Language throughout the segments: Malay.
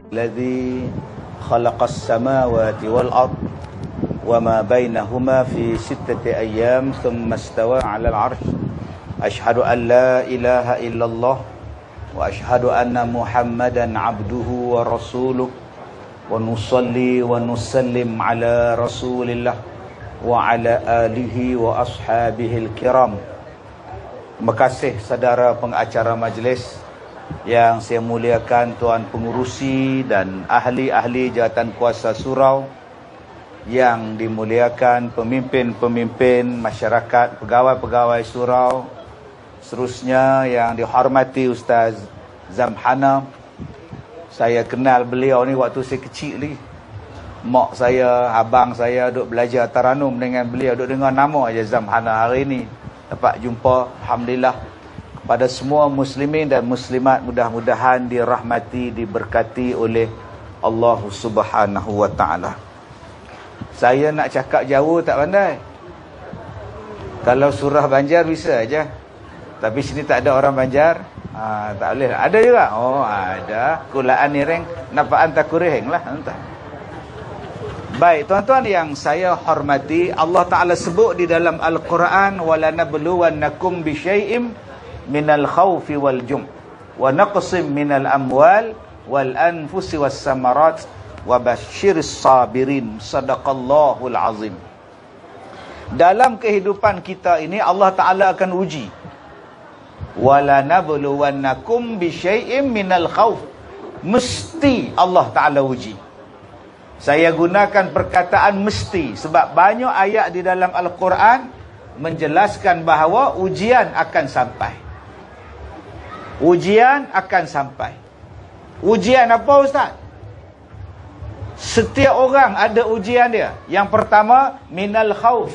الذي خلق السماوات والأرض وما بينهما في 6 أيام ثم استوى على العرش أشهد أن لا إله إلا الله وأشهد أن محمدا عبده ورسوله ونصلي ونسلم على رسول الله وعلى آله وأصحابه الكرام. Terima kasih saudara pengacara majlis yang saya muliakan, Tuan Pengurusi dan ahli-ahli jawatan kuasa surau, yang dimuliakan pemimpin-pemimpin masyarakat, pegawai-pegawai surau, seterusnya yang dihormati Ustaz Zamhana. Saya kenal beliau ni waktu saya kecil lagi. Mak saya, abang saya duk belajar taranum dengan beliau, duk dengar nama aja Zamhana. Hari ni dapat jumpa, alhamdulillah. Pada semua muslimin dan muslimat, mudah-mudahan dirahmati, diberkati oleh Allah Subhanahu wa taala. Saya nak cakap jauh tak pandai. Kalau surah Banjar bisa aja. Tapi sini tak ada orang Banjar. Tak boleh. Ada juga. Oh, ada. Kulaan ni reng, napaan takureng lah. Entah. Baik, tuan-tuan yang saya hormati, Allah Ta'ala sebut di dalam Al-Quran, وَلَنَبْلُوَنَّكُمْ بِشَيْءٍ minal khawfi wal jum' wa naqsim minal amwal wal anfusi was samarat wa basyiris sabirin. Sadaqallahul azim. Dalam kehidupan kita ini Allah Ta'ala akan uji. Wala nabluwannakum bisyai'im minal khawf. Mesti Allah Ta'ala uji. Saya gunakan perkataan mesti sebab banyak ayat di dalam Al-Quran menjelaskan bahawa ujian akan sampai. Ujian akan sampai. Ujian apa, Ustaz? Setiap orang ada ujian dia. Yang pertama, minal khawf,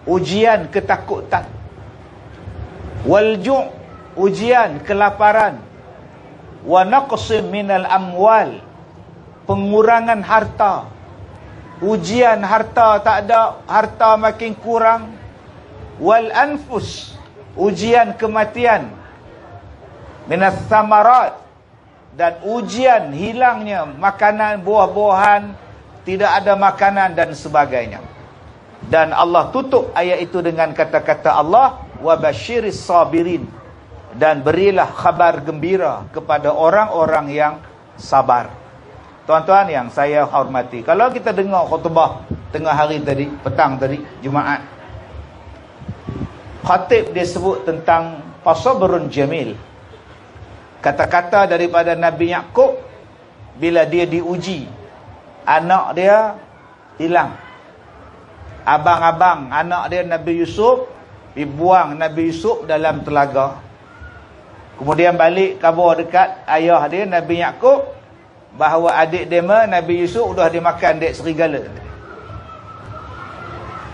ujian ketakutan. Wal ju', ujian kelaparan. Wa naqsim minal amwal, pengurangan harta. Ujian harta tak ada, harta makin kurang. Wal anfus, ujian kematian. Minas samarat, dan ujian hilangnya makanan, buah-buahan, tidak ada makanan dan sebagainya. Dan Allah tutup ayat itu dengan kata-kata Allah, wa basyiris sabirin, dan berilah khabar gembira kepada orang-orang yang sabar. Tuan-tuan yang saya hormati, kalau kita dengar khutbah tengah hari tadi, petang tadi, Jumaat, khatib dia sebut tentang fasabrun jamil. Kata-kata daripada Nabi Yaqub bila dia diuji, anak dia hilang. Abang-abang anak dia Nabi Yusuf dibuang Nabi Yusuf dalam telaga. Kemudian balik khabar dekat ayah dia Nabi Yaqub bahawa adik dia Nabi Yusuf dah dimakan dek serigala.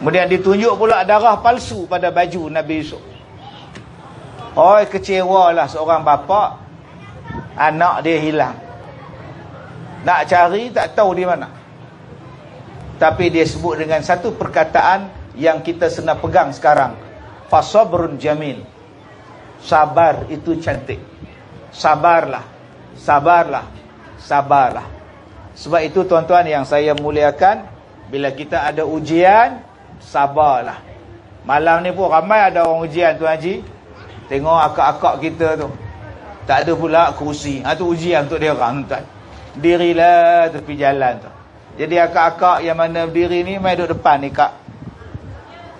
Kemudian ditunjuk pula darah palsu pada baju Nabi Yusuf. Oh, kecewalah seorang bapa, anak dia hilang. Nak cari tak tahu di mana. Tapi dia sebut dengan satu perkataan yang kita senang pegang sekarang. Fasabrun jamil. Sabar itu cantik. Sabarlah. Sabarlah. Sabarlah. Sebab itu tuan-tuan yang saya muliakan, bila kita ada ujian, sabarlah. Malam ni pun ramai ada orang ujian, Tuan Haji. Tengok akak-akak kita tu, tak ada pula kerusi. Tu ujian untuk dia orang, tuan. Dirilah tepi jalan tu. Jadi akak-akak yang mana berdiri ni, mai duduk depan ni, Kak.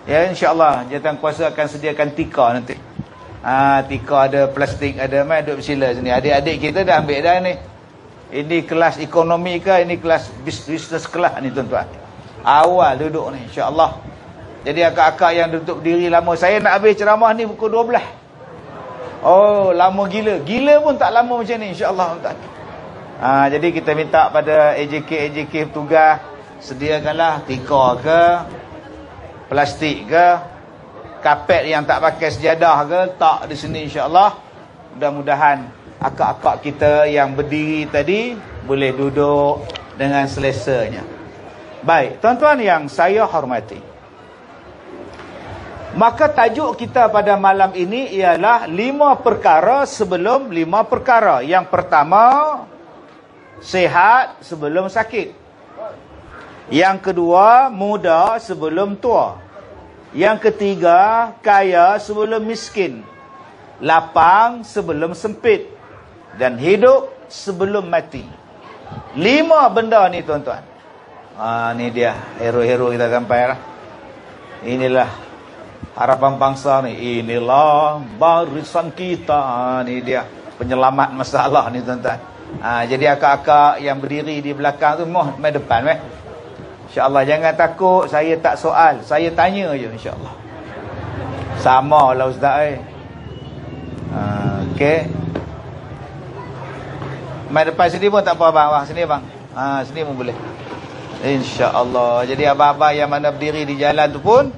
Ya, insya-Allah jawatan kuasa akan sediakan tika nanti. Tika ada, plastik ada, mai duduk bersila sini. Adik-adik kita dah ambil dah ni. Ini kelas ekonomi ke, ini kelas business kelas ni, tuan-tuan. Awal duduk ni, insya-Allah. Jadi akak-akak yang duduk berdiri lama, saya nak habis ceramah ni pukul 12. Oh, lama gila. Gila pun tak lama macam ni, insya-Allah, tuan. Jadi kita minta pada AJK petugas, sediakanlah tika ke, plastik ke, kapet yang tak pakai sejadah ke, tak di sini, insya-Allah. Mudah-mudahan akak-akak kita yang berdiri tadi boleh duduk dengan selesanya. Baik, tuan-tuan yang saya hormati, maka tajuk kita pada malam ini ialah 5 perkara sebelum 5 perkara. Yang pertama, Sehat sebelum sakit. Yang kedua, muda sebelum tua. Yang ketiga, kaya sebelum miskin. Lapang sebelum sempit. Dan hidup sebelum mati. 5 benda ni tuan-tuan. Ni dia hero-hero kita sampai lah. Inilah harapan bangsa ni. Inilah barisan kita. Ni dia penyelamat masalah ni tuan-tuan. Jadi akak-akak yang berdiri di belakang tu mai depan weh. InsyaAllah jangan takut saya tak soal, saya tanya je insyaAllah. Sama lah ustaz okey. Mai depan sini pun tak apa bang. Sini bang. Sini pun boleh. InsyaAllah. Jadi abang-abang yang mana berdiri di jalan tu pun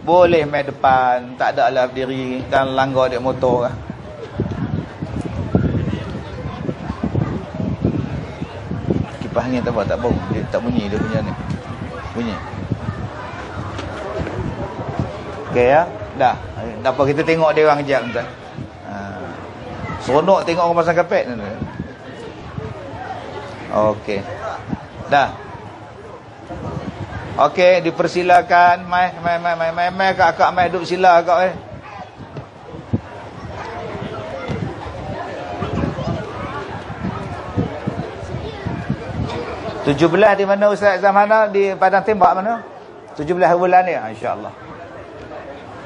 boleh mai depan. Tak ada lah berdiri dan langgar dek motor lah. Kipas angin tak apa, tak bau. Dia tak bunyi dia punya ni. Bunyi. Okey ya. Dah. Tak apa, kita tengok dia orang kejap tuan. Seronok tengok orang pasang kapet ni. Okey. Dah. Okey, dipersilakan. Mai kakak mai duduk sila kakak 17 di mana Ustaz Zamana? Di Padang Tembak mana? 17 bulan ni, insya-Allah.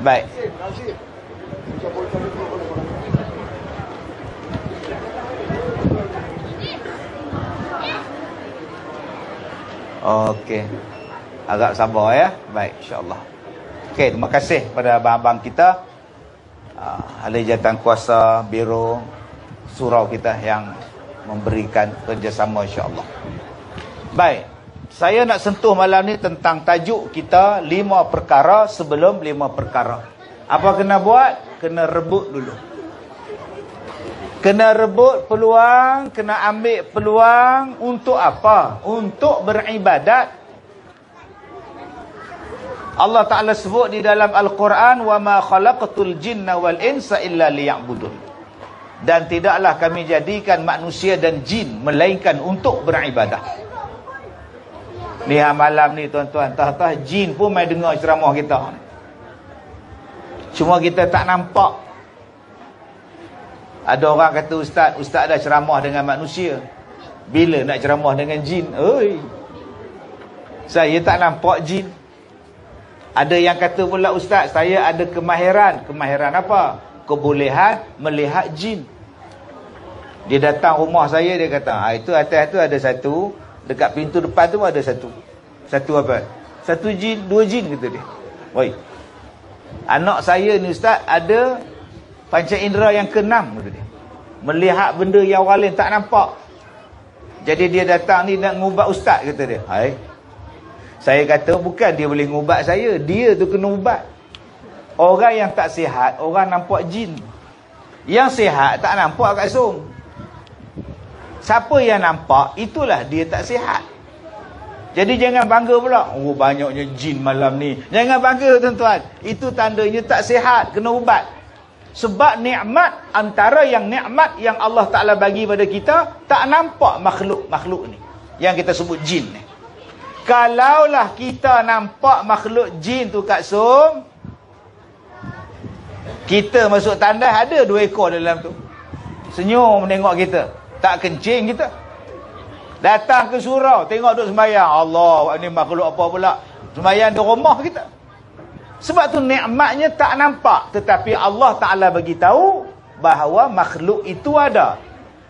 Baik. Okey. Agak sabar ya. Baik, insya-Allah. Okey, terima kasih kepada abang-abang kita. Ahli jawatan kuasa biro surau kita yang memberikan kerjasama insya-Allah. Baik, saya nak sentuh malam ni tentang tajuk kita 5 perkara sebelum 5 perkara. Apa kena buat? Kena rebut dulu. Kena rebut peluang, kena ambil peluang untuk apa? Untuk beribadat. Allah Ta'ala sebut di dalam Al-Quran, وَمَا خَلَقْتُ الْجِنَّ وَالْإِنسَ إِلَّا لِيَعْبُدُونَ. Dan tidaklah kami jadikan manusia dan jin melainkan untuk beribadah. Ni malam ni tuan-tuan, tah-tah jin pun mai dengar ceramah kita. Cuma kita tak nampak. Ada orang kata ustaz dah ceramah dengan manusia. Bila nak ceramah dengan jin? Oi. Saya tak nampak jin. Ada yang kata pula ustaz, saya ada kemahiran. Kemahiran apa? Kebolehan melihat jin. Dia datang rumah saya, dia kata, itu atas tu ada satu. Dekat pintu depan tu ada satu. Satu apa? Satu jin, 2 jin kata dia. Oi. Anak saya ni ustaz ada panca indera yang ke-6 kata dia. Melihat benda yang orang lain tak nampak. Jadi dia datang ni nak ngubat ustaz kata dia. Hai. Saya kata bukan dia boleh ngubat saya, dia tu kena ubat. Orang yang tak sihat, orang nampak jin. Yang sihat tak nampak kat sung. Siapa yang nampak, itulah dia tak sihat. Jadi jangan bangga pula. Oh, banyaknya jin malam ni. Jangan bangga tuan-tuan. Itu tandanya tak sihat, kena ubat. Sebab nikmat, antara yang nikmat yang Allah Ta'ala bagi pada kita, tak nampak makhluk-makhluk ni. Yang kita sebut jin ni. Kalaulah kita nampak makhluk jin tu kat sung, kita masuk tandas ada 2 ekor dalam tu. Senyum menengok kita. Tak kencing kita. Datang ke surau, tengok duk sembahyang. Allah, ni makhluk apa pula? Sembahyang di rumah kita. Sebab tu nikmatnya tak nampak. Tetapi Allah Ta'ala bagi tahu bahawa makhluk itu ada.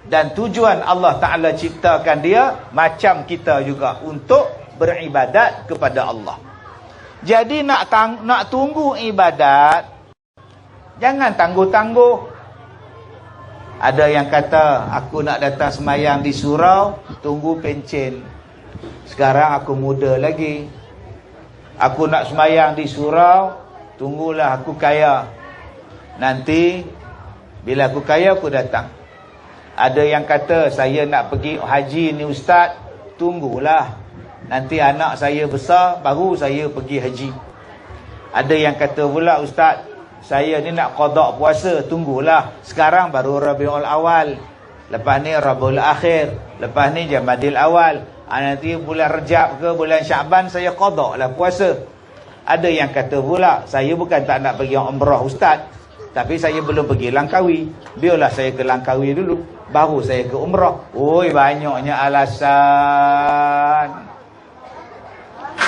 Dan tujuan Allah Ta'ala ciptakan dia macam kita juga, untuk beribadat kepada Allah. Jadi nak tunggu ibadat, jangan tangguh-tangguh. Ada yang kata, aku nak datang semayang di surau, tunggu pencen. Sekarang aku muda lagi. Aku nak semayang di surau, tunggulah aku kaya. Nanti, bila aku kaya, aku datang. Ada yang kata, saya nak pergi haji ni ustaz, tunggulah. Nanti anak saya besar, baru saya pergi haji. Ada yang kata pula, ustaz, saya ni nak qada puasa, tunggulah. Sekarang baru Rabiul Awal. lepas ni Rabiul Akhir, lepas ni Jamadil Awal, nanti bulan Rejab ke bulan Syaban saya qada lah puasa. Ada yang kata pula, saya bukan tak nak pergi umrah ustaz, tapi saya belum pergi Langkawi, biarlah saya ke Langkawi dulu, baru saya ke umrah. Oi, banyaknya alasan.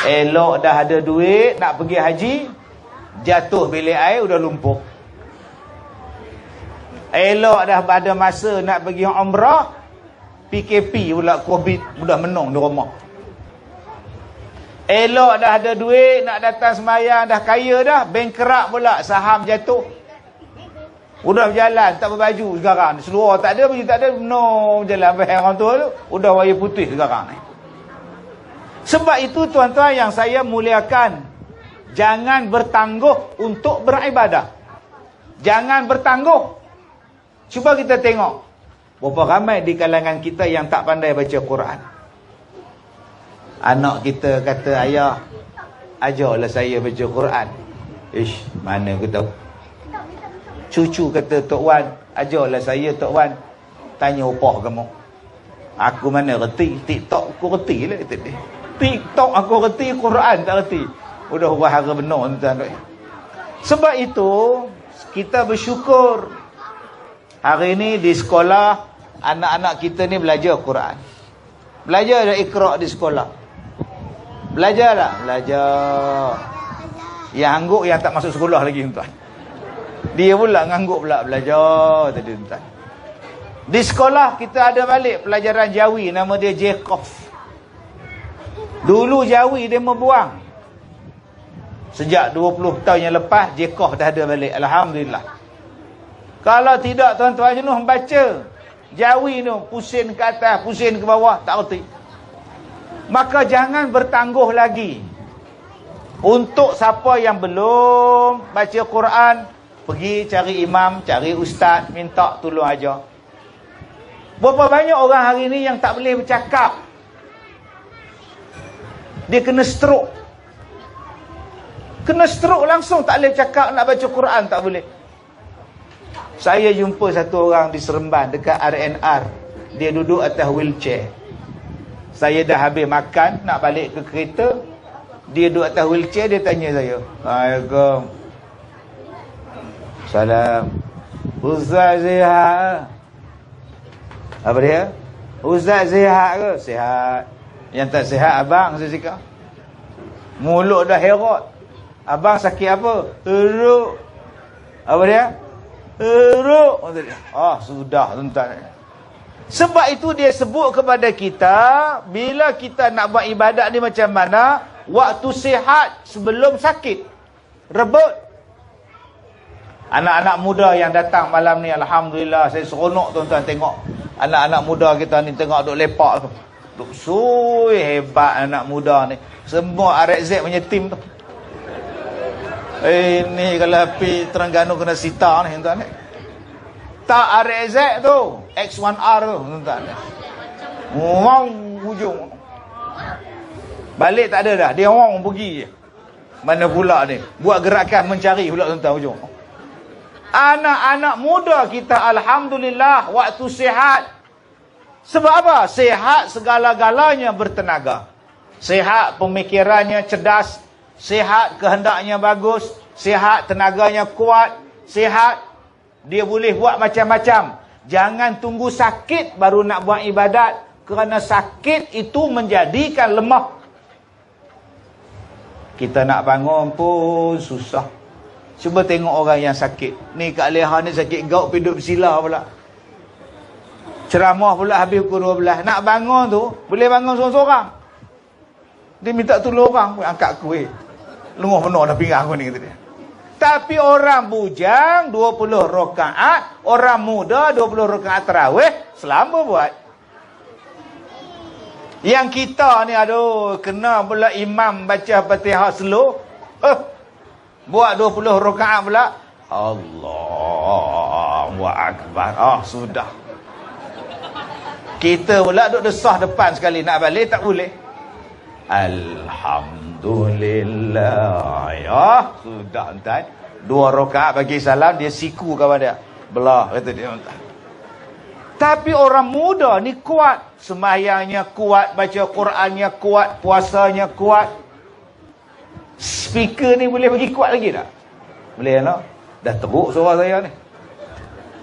Elok dah ada duit nak pergi haji, jatuh bilik air udah lumpuh. Elok dah ada masa nak pergi umrah, PKP pula, Covid, udah menung di rumah. Elok dah ada duit nak datang sembahyang, dah kaya dah, bankrupt pula, saham jatuh. Udah berjalan tak berbaju sekarang, seluar tak ada, baju tak ada, no jalan bayang orang tua tu, udah wayar putih sekarang ni. Sebab itu tuan-tuan yang saya muliakan, jangan bertangguh untuk beribadah. Jangan bertangguh. Cuba kita tengok berapa ramai di kalangan kita yang tak pandai baca Quran. Anak kita kata, ayah, ajarlah saya baca Quran. Ish, mana aku tahu. Cucu kata, Tok Wan, ajarlah saya Tok Wan. Tanya upah kamu. Aku mana reti, TikTok aku reti lah kata dia. TikTok aku reti, Quran tak reti. Udah bahara benar tuan-tuan. Sebab itu kita bersyukur hari ni di sekolah anak-anak kita ni belajar Quran. Belajar dah Iqra di sekolah. Belajar tak? Belajar. Yang angguk yang tak masuk sekolah lagi tuan. Dia pula ngangguk pula belajar tadi tuan. Di sekolah kita ada balik pelajaran Jawi, nama dia Jacob. Dulu Jawi dia membuang. Sejak 20 tahun yang lepas Jacob dah ada balik, alhamdulillah. Kalau tidak tuan-tuan jenuh membaca Jawi tu, pusing ke atas, pusing ke bawah, tak erti. Maka jangan bertangguh lagi. Untuk siapa yang belum baca Quran, pergi cari imam, cari ustaz, minta tolong ajar. Berapa banyak orang hari ni yang tak boleh bercakap, dia kena stroke. Kena stroke langsung, tak boleh cakap, nak baca Quran tak boleh. Saya jumpa satu orang di Seremban dekat RNR. Dia duduk atas wheelchair. Saya dah habis makan, nak balik ke kereta. Dia duduk atas wheelchair, dia tanya saya, Assalamualaikum. Salam. Ustaz sihat? Apa dia? Ustaz sihat ke? Sihat. Yang tak sihat abang, saya cakap. Mulut dah herot. Abang sakit apa? Teruk. Apa dia? Teruk. Sudah tuan-tuan. Sebab itu dia sebut kepada kita, bila kita nak buat ibadat ni macam mana, waktu sihat sebelum sakit. Rebut. Anak-anak muda yang datang malam ni, alhamdulillah, saya seronok tuan-tuan tengok. Anak-anak muda kita ni tengok duk lepak tu. Duk sui, hebat anak muda ni. Semua RZ punya tim tu. Ni kalau api Terengganu kena sita ni tuan-tuan. Tak RZ tu, X1R tu tuan-tuan. Wow, hujung. Balik tak ada dah, dia orang pergi je. Mana pula ni, buat gerakan mencari pula tuan-tuan hujung. Anak-anak muda kita alhamdulillah waktu sihat. Sebab apa? Sihat segala-galanya bertenaga. Sihat pemikirannya cerdas, sihat kehendaknya bagus, sihat tenaganya kuat, sihat dia boleh buat macam-macam. Jangan tunggu sakit baru nak buat ibadat, kerana sakit itu menjadikan lemah. Kita nak bangun pun susah. Cuba tengok orang yang sakit. Ni Kak Leha ni sakit gout, pinduk bersila pula. Ceramah pula habis pukul 12. Nak bangun tu, boleh bangun seorang-seorang. Dia minta tolong orang, angkat kuih. Lenguh penuh dah pinggang aku ni, kata dia. Tapi orang bujang 20 rakaat, orang muda 20 rakaat tarawih, selama buat. Yang kita ni, aduh, kena pula imam baca Fatihah slow. Buat 20 rakaat pula. Allahu Akbar. Sudah. Kita pula duduk desah depan sekali, nak balik tak boleh. Alhamdulillah. Ya, sudah tuan. 2 rakaat bagi salam, dia siku kawan dia. Belah, kata dia tuan. Tapi orang muda ni kuat. Sembahyangnya kuat, baca Qurannya kuat, puasanya kuat. Speaker ni boleh bagi kuat lagi tak? Boleh tak? Dah teruk suara saya ni.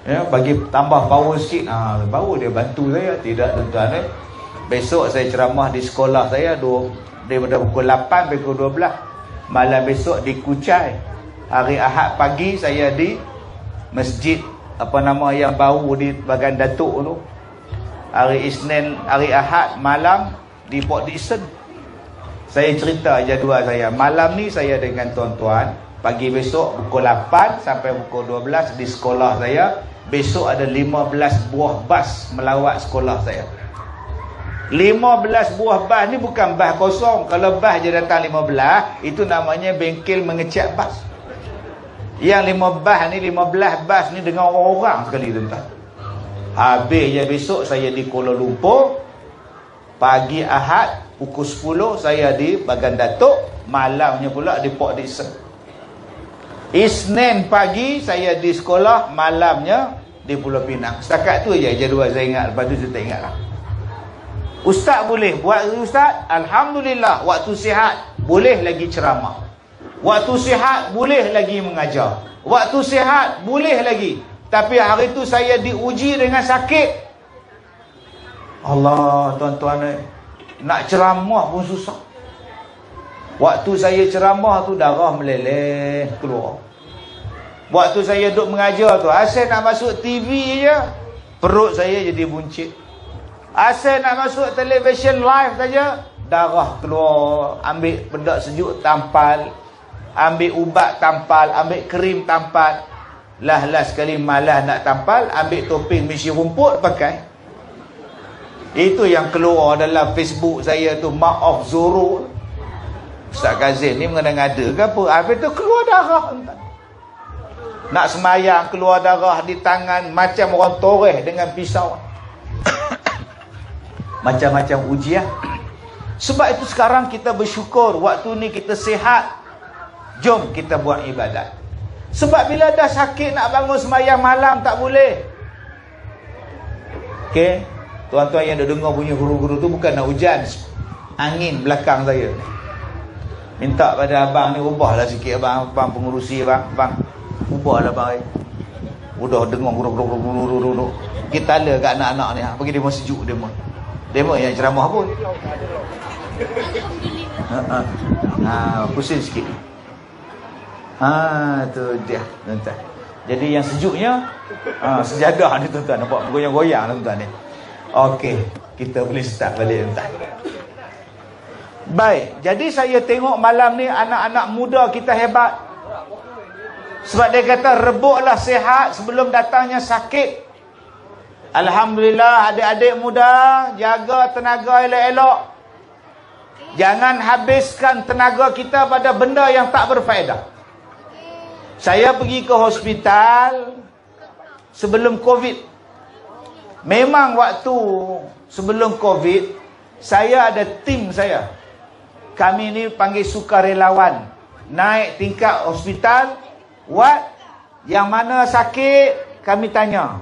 Ya, bagi tambah power sikit. Baru dia bantu saya. Tidak, tuan-tuan. Besok saya ceramah di sekolah saya daripada pukul 8 sampai pukul 12. Malam besok di Kuchai. Hari Ahad pagi saya di masjid yang baru di Bagan Datuk tu. Hari Isnin, hari Ahad malam di Port Dickson. Saya cerita jadual saya. Malam ni saya dengan tuan-tuan. Pagi besok pukul 8 sampai pukul 12 di sekolah saya. Besok ada 15 buah bas melawat sekolah saya. 15 buah bas ni bukan bas kosong. Kalau bas je datang 15, itu namanya bengkel mengecat bas. Yang 15 bas ni dengan orang-orang sekali, tuan-tuan. Habis je besok saya di Kuala Lumpur. Pagi Ahad pukul 10 saya di Bagan Datuk. Malamnya pula di Port Dickson. Isnin pagi saya di sekolah. Malamnya di Pulau Pinang. Setakat tu je jadual saya ingat. Lepas tu saya tak ingat lah. Ustaz boleh buat ustaz? Alhamdulillah. Waktu sihat boleh lagi ceramah. Waktu sihat boleh lagi mengajar. Waktu sihat boleh lagi. Tapi hari tu saya diuji dengan sakit. Allah, tuan-tuan, nak ceramah pun susah. Waktu saya ceramah tu darah meleleh keluar. Waktu saya duduk mengajar tu, asal nak masuk TV je, perut saya jadi buncit. Asal nak masuk television live saja, darah keluar. Ambil bedak sejuk tampal, ambil ubat tampal, ambil krim tampal. Lah sekali malas nak tampal, ambil topeng mesin rumput pakai. Itu yang keluar dalam Facebook saya tu, Mark of Zorro. Ustaz Kazim ni mengada-ngada ke apa? Habis tu keluar darah. Nak semayang keluar darah di tangan, macam orang toreh dengan pisau. Macam-macam ujian. Sebab itu sekarang kita bersyukur, waktu ni kita sihat. Jom kita buat ibadat. Sebab bila dah sakit nak bangun semayang malam tak boleh. Okey, tuan-tuan yang dah dengar bunyi guru-guru tu bukan nak hujan. Angin belakang saya. Minta pada abang ni ubahlah sikit abang pengurusi abang. Ubahlah abang. Udah dengar guru-guru. Kita tala kat anak-anak ni, bagi dia sejuk dia. Demo yang ceramah pun. Pusing sikit. Tu dia, tuan-tuan. Jadi yang sejuknya sejadah ni, tuan-tuan. Nampak goyang-goyang, tuan-tuan ni. Okey, kita boleh start balik, tuan-tuan. Baik, jadi saya tengok malam ni anak-anak muda kita hebat. Sebab dia kata rebuklah sihat sebelum datangnya sakit. Alhamdulillah, adik-adik muda, jaga tenaga elok-elok. Jangan habiskan tenaga kita pada benda yang tak berfaedah. Saya pergi ke hospital sebelum Covid. Memang waktu sebelum Covid, saya ada tim saya. Kami ni panggil sukarelawan. Naik tingkat hospital, yang mana sakit, kami tanya.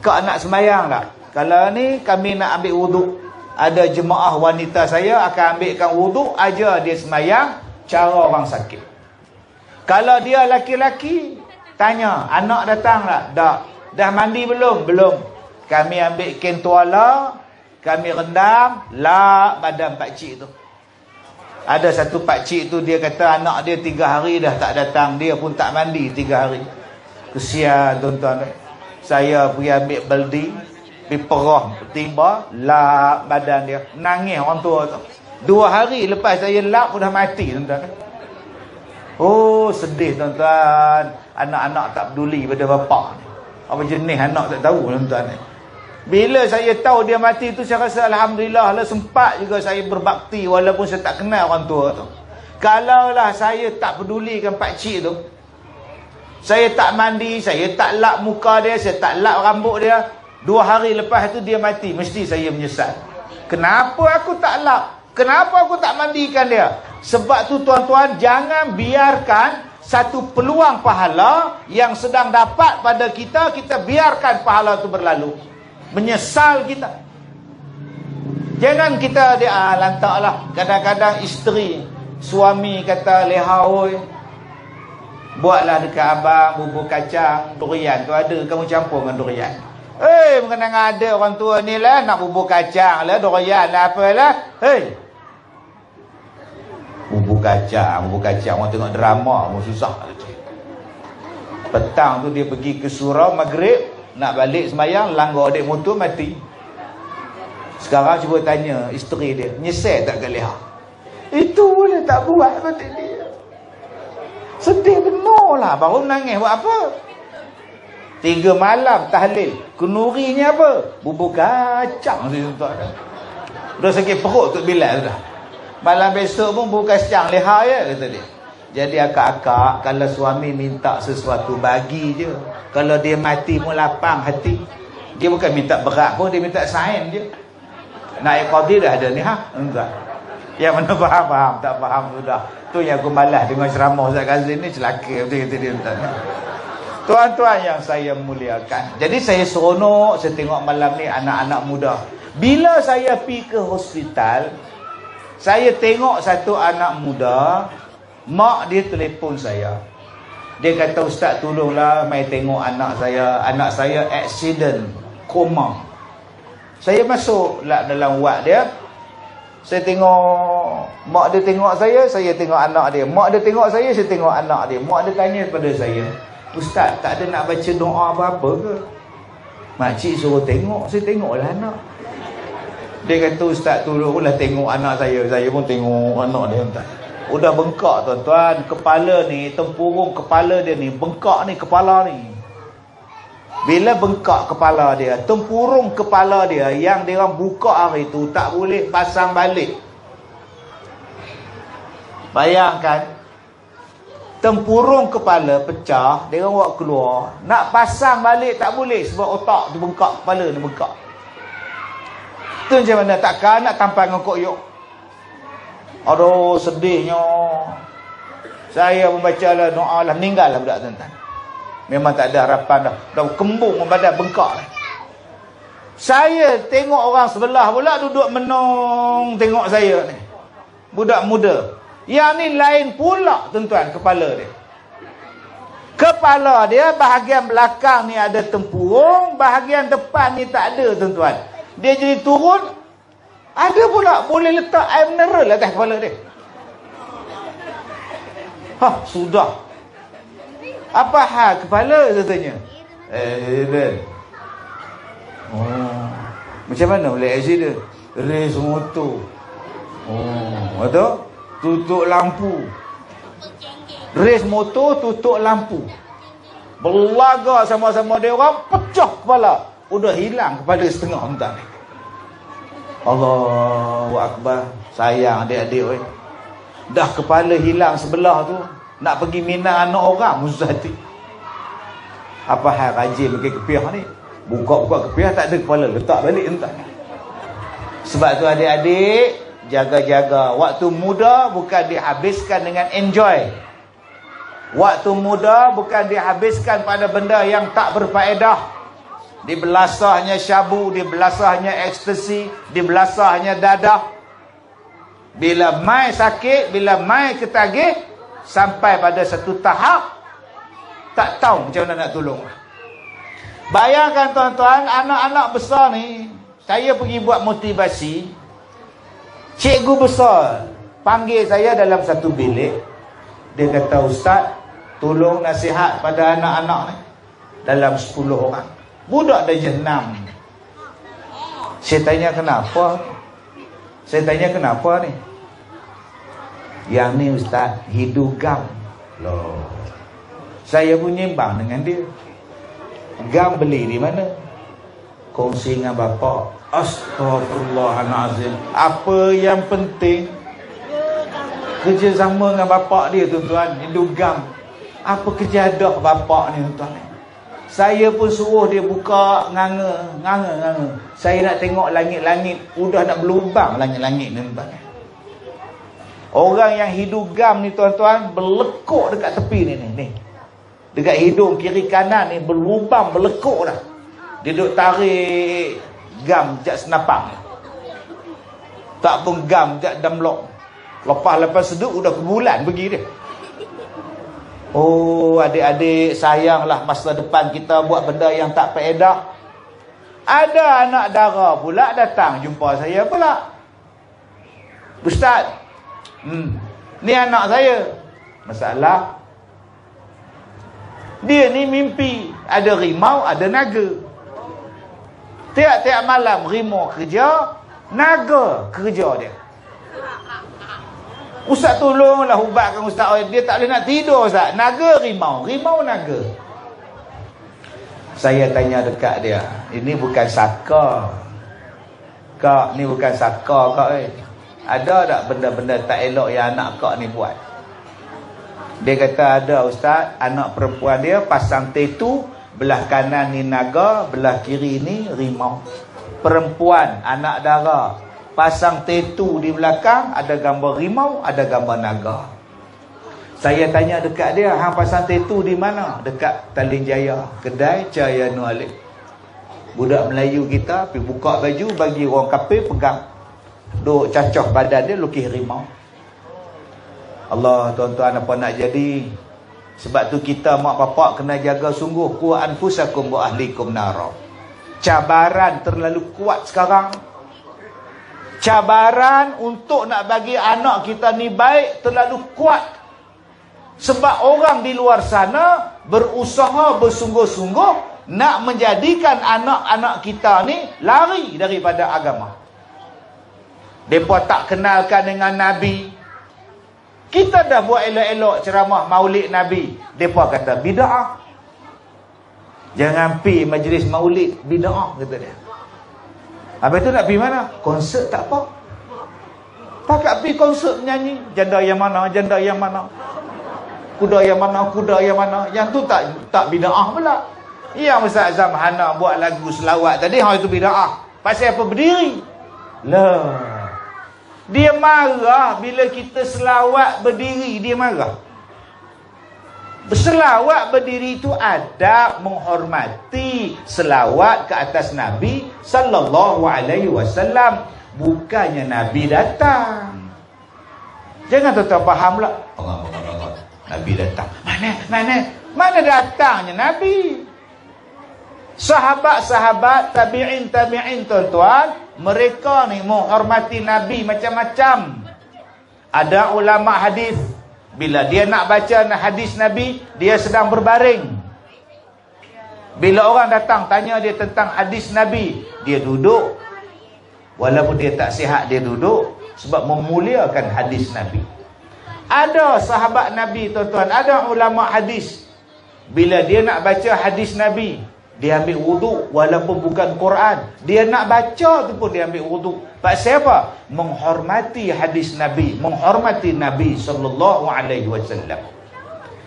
Kau nak sembahyang tak? Kalau ni kami nak ambil wuduk. Ada jemaah wanita saya akan ambilkan wuduk, ajar dia sembahyang cara orang sakit. Kalau dia laki-laki, tanya, anak datang tak? Tak. Dah mandi belum? Belum. Kami ambil kain tuala, kami rendam, lap badan pakcik tu. Ada satu pakcik tu, dia kata anak dia 3 hari dah tak datang. Dia pun tak mandi 3 hari. Kesian, tuan-tuan. Saya pergi ambil baldi, pergi perah timba, lap badan dia. Nangis orang tua tu. 2 hari lepas saya lap, dah mati, tuan-tuan. Oh, sedih, tuan-tuan. Anak-anak tak peduli pada bapak. Apa jenis anak tak tahu, tuan-tuan. Bila saya tahu dia mati tu, saya rasa Alhamdulillah lah, sempat juga saya berbakti walaupun saya tak kenal orang tua tu. Kalaulah saya tak pedulikan pakcik tu, saya tak mandi, saya tak lap muka dia, saya tak lap rambut dia, 2 hari lepas tu dia mati, mesti saya menyesal. Kenapa aku tak lap? Kenapa aku tak mandikan dia? Sebab tu, tuan-tuan, jangan biarkan satu peluang pahala yang sedang dapat pada kita, kita biarkan pahala itu berlalu. Menyesal kita. Jangan kita lantaklah. Kadang-kadang isteri, suami kata, lehawoi, buatlah dekat abang bubur kacang, durian tu ada, kamu campur dengan durian. Mengenang ada orang tua ni lah, nak bubur kacang lah, durian lah, apalah. Bubur kacang, orang tengok drama pun susah. Petang tu dia pergi ke surau maghrib, nak balik sembahyang, langgar adik motor mati. Sekarang cuba tanya isteri dia, nyesal tak ke Leha? Itu boleh tak buat betul dia. Sedih benar lah, baru nangis buat apa? 3 malam tahlil, kenurinya apa? Bubur kacang. Dah sakit perut tu Bilal dah. Malam besok pun bubur kacang Leha ya, kata dia. Jadi akak-akak, kalau suami minta sesuatu bagi je. Kalau dia mati pun lapang hati. Dia bukan minta berat pun, dia minta sain je. Naik qadi dah ada ni enggak. Yang mana faham, tak faham sudah. Tu yang aku malas dengan ceramah Ustaz Kazim ni, celaka betul kata dia. Tuan-tuan yang saya muliakan. Jadi saya seronok saya tengok malam ni anak-anak muda. Bila saya pergi ke hospital, saya tengok satu anak muda, mak dia telefon saya. Dia kata, Ustaz tolonglah mai tengok anak saya accident, koma. Saya masuk lah dalam ward dia. Saya tengok mak dia tengok saya tengok anak dia. Mak dia tengok saya tengok anak dia. Mak dia tanya kepada saya, Ustaz tak ada nak baca doa apa-apa ke? Makcik suruh tengok, saya tengoklah anak. Dia kata, Ustaz tolonglah tengok anak saya. Saya pun tengok anak dia. Udah bengkak tuan-tuan. Kepala ni, tempurung kepala dia ni, bengkak ni kepala ni. Bila bengkak kepala dia, tempurung kepala dia yang dia orang buka hari tu tak boleh pasang balik. Bayangkan, tempurung kepala pecah, dia orang bawa keluar, nak pasang balik tak boleh sebab otak tu bengkak, kepala ni bengkak. Tu macam mana? Takkan nak tampal dengan koyok. Aduh, sedihnya. Saya membaca lah doa lah, meninggal lah budak tuan-tuan. Memang tak ada harapan dah. Dah kembung badan, bengkak lah. Saya tengok orang sebelah pula duduk menong tengok saya ni. Budak muda. Yang ni lain pula tuan-tuan kepala dia. Kepala dia bahagian belakang ni ada tempurung, bahagian depan ni tak ada tuan-tuan. Dia jadi turun, ada pula boleh letak air mineral atas kepala dia. Sudah. Apa hal kepala katanya? Macam mana boleh accident? Race motor. Betul? Tutup lampu. Race motor tutup lampu. Berlaga sama-sama dia orang, pecah kepala. Udah hilang kepala setengah entah ni. Allahu Akbar. Sayang adik-adik. Dah kepala hilang sebelah tu, nak pergi minang anak orang susah hati. Apa hal rajin pakai kepiah ni? Buka-buka kepiah tak ada kepala, letak balik entah. Sebab tu adik-adik, jaga-jaga. Waktu muda bukan dihabiskan dengan enjoy. Waktu muda bukan dihabiskan pada benda yang tak berfaedah. Dibelasahnya syabu, dibelasahnya ekstasi, dibelasahnya dadah. Bila mai sakit, bila mai ketagih, sampai pada satu tahap tak tahu macam mana nak tolong. Bayangkan tuan-tuan, anak-anak besar ni, saya pergi buat motivasi, cikgu besar panggil saya dalam satu bilik. Dia kata, Ustaz tolong nasihat pada anak-anak ni. Dalam 10 orang, budak dah 6. Saya tanya kenapa ni? Yang ni Ustaz hidup gam. Loh. Saya pun nyimbang dengan dia. Gam beli di mana? Kongsi dengan bapa. Astagfirullahalazim. Apa yang penting kerja sama dengan bapa dia tuan-tuan. Hidup gam. Apa kerja dah bapa ni tuan-tuan? Saya pun suruh dia buka nganga. Saya nak tengok langit-langit. Udah nak berlubang langit-langit ni tuan-tuan. Orang yang hidung gam ni tuan-tuan, berlekuk dekat tepi ni. Dekat hidung kiri kanan ni berlubang, berlekuk dah. Dia duduk tarik gam jak senapang. Tak pun gam jak damlok. Lepas seduk udah ke bulan pergi dia. Oh, adik-adik, sayanglah masa depan kita buat benda yang tak faedah. Ada anak dara pula datang jumpa saya pula. Ustaz, ni anak saya. Masalah, dia ni mimpi ada rimau, ada naga. Tiap-tiap malam rimau kerja, naga kerja dia. Ustaz tolonglah ubatkan Ustaz. Dia tak boleh nak tidur Ustaz. Naga rimau, rimau naga. Saya tanya dekat dia, ini bukan saka. Kak, ni bukan saka kak. Ada tak benda-benda tak elok yang anak kak ni buat? Dia kata ada Ustaz. Anak perempuan dia pasang tatu, belah kanan ni naga, belah kiri ni rimau. Perempuan, anak dara, pasang tatu di belakang, ada gambar rimau, ada gambar naga. Saya tanya dekat dia, hang pasang tatu di mana? Dekat Talin Jaya, kedai Cahaya Nur Alif. Budak Melayu kita pergi buka baju, bagi orang kafir pegang. Duk cacah badan dia lukis rimau. Allah, tuan-tuan, apa nak jadi? Sebab tu kita mak bapak kena jaga sungguh. Qu anfusakum wa ahlikum nara. Cabaran terlalu kuat sekarang. Cabaran untuk nak bagi anak kita ni baik terlalu kuat. Sebab orang di luar sana berusaha bersungguh-sungguh nak menjadikan anak-anak kita ni lari daripada agama. Mereka tak kenalkan dengan Nabi. Kita dah buat elok-elok ceramah maulid Nabi. Mereka kata bid'ah. Jangan pergi majlis maulid, bid'ah, kata dia. Habis tu nak pergi mana? Konsert tak apa. Pakat pergi konsert menyanyi. Janda yang mana, janda yang mana. Kuda yang mana, kuda yang mana. Yang tu tak bid'ah pula. Yang Ustaz Azam Hana buat lagu selawat tadi, itu bid'ah. Pasal apa berdiri? Lah. Dia marah bila kita selawat berdiri, dia marah. Berselawat berdiri itu adab menghormati selawat ke atas Nabi sallallahu alaihi wasallam. Bukannya Nabi datang. Jangan tuan-tuan faham pula. Allah. Nabi datang. Mana datangnya Nabi? Sahabat-sahabat, tabi'in tuan-tuan, mereka ni menghormati Nabi macam-macam. Ada ulama hadis, bila dia nak baca hadis Nabi, dia sedang berbaring. Bila orang datang tanya dia tentang hadis Nabi, dia duduk. Walaupun dia tak sihat, dia duduk. Sebab memuliakan hadis Nabi. Ada sahabat Nabi tuan-tuan, ada ulama hadis, bila dia nak baca hadis Nabi, dia ambil wuduk walaupun bukan Quran. Dia nak baca tu pun dia ambil wuduk. Pasal apa? Menghormati hadis Nabi, menghormati Nabi sallallahu alaihi wasallam.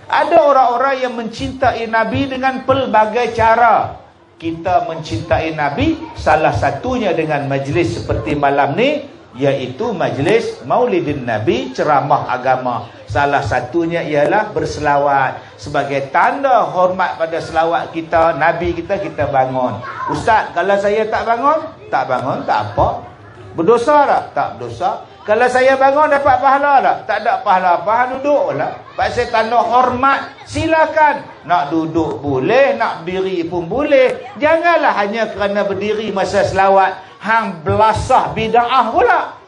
Ada orang-orang yang mencintai Nabi dengan pelbagai cara. Kita mencintai Nabi salah satunya dengan majlis seperti malam ni, iaitu majlis Maulidin Nabi, ceramah agama. Salah satunya ialah berselawat. Sebagai tanda hormat pada selawat kita, Nabi kita bangun. Ustaz, kalau saya tak bangun, tak apa. Berdosa tak? Tak berdosa. Kalau saya bangun dapat pahala tak? Tak ada pahala. Pahala duduk lah. Pasal tanda hormat, silakan. Nak duduk boleh, nak berdiri pun boleh. Janganlah hanya kerana berdiri masa selawat hang belasah bid'ah pula.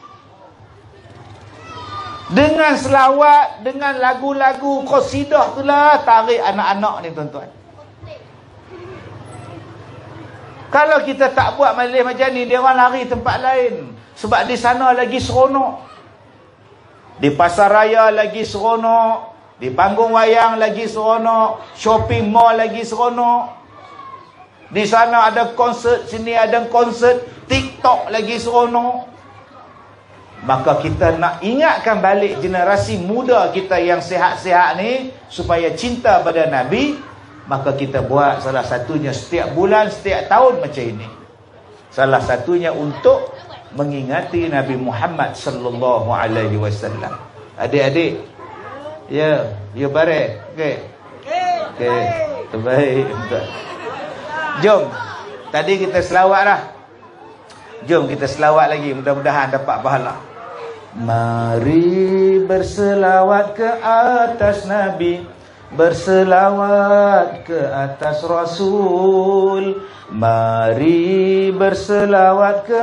Dengan selawat, dengan lagu-lagu qasidah itulah tarik anak-anak ni tuan-tuan. Kalau kita tak buat majlis macam ni, dia orang lari tempat lain. Sebab di sana lagi seronok. Di pasar raya lagi seronok. Di panggung wayang lagi seronok. Shopping mall lagi seronok. Di sana ada konsert, sini ada konsert. TikTok lagi seronok. Maka kita nak ingatkan balik generasi muda kita yang sihat-sihat ni supaya cinta pada Nabi. Maka kita buat salah satunya setiap bulan, setiap tahun macam ini. Salah satunya untuk mengingati Nabi Muhammad sallallahu alaihi wasallam. Adik-adik. Ya, you barek. Okey. Okey. Terbaik. Jom. Tadi kita selawat dah. Jom kita selawat lagi, mudah-mudahan dapat pahala. Mari berselawat ke atas Nabi, berselawat ke atas Rasul. Mari berselawat ke